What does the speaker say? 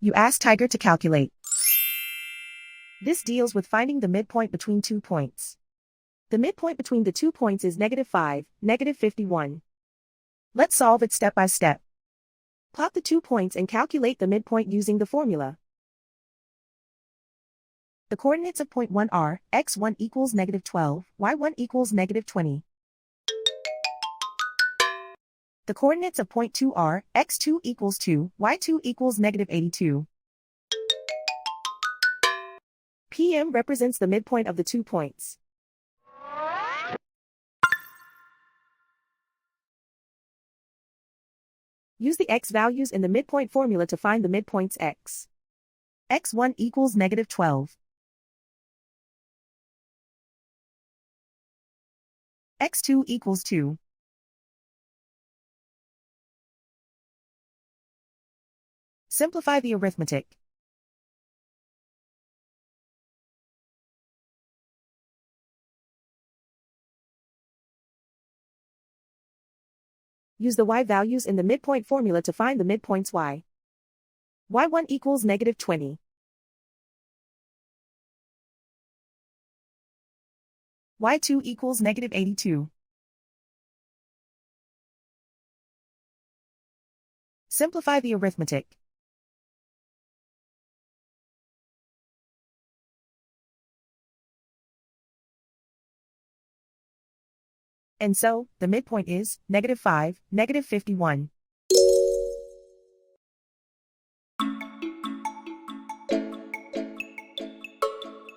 You ask Tiger to calculate. This deals with finding the midpoint between 2 points. The midpoint between the 2 points is -5, -51. Let's solve it step by step. Plot the 2 points and calculate the midpoint using the formula. The coordinates of point 1 are x1 equals -12, y1 equals -20. The coordinates of point 2 are x2 equals 2, y2 equals -82. PM represents the midpoint of the 2 points. Use the x values in the midpoint formula to find the midpoints x. x1 equals -12. x2 equals 2. Simplify the arithmetic. Use the y values in the midpoint formula to find the midpoints y. y1 equals -20. y2 equals -82. Simplify the arithmetic. And so, the midpoint is -5, -51.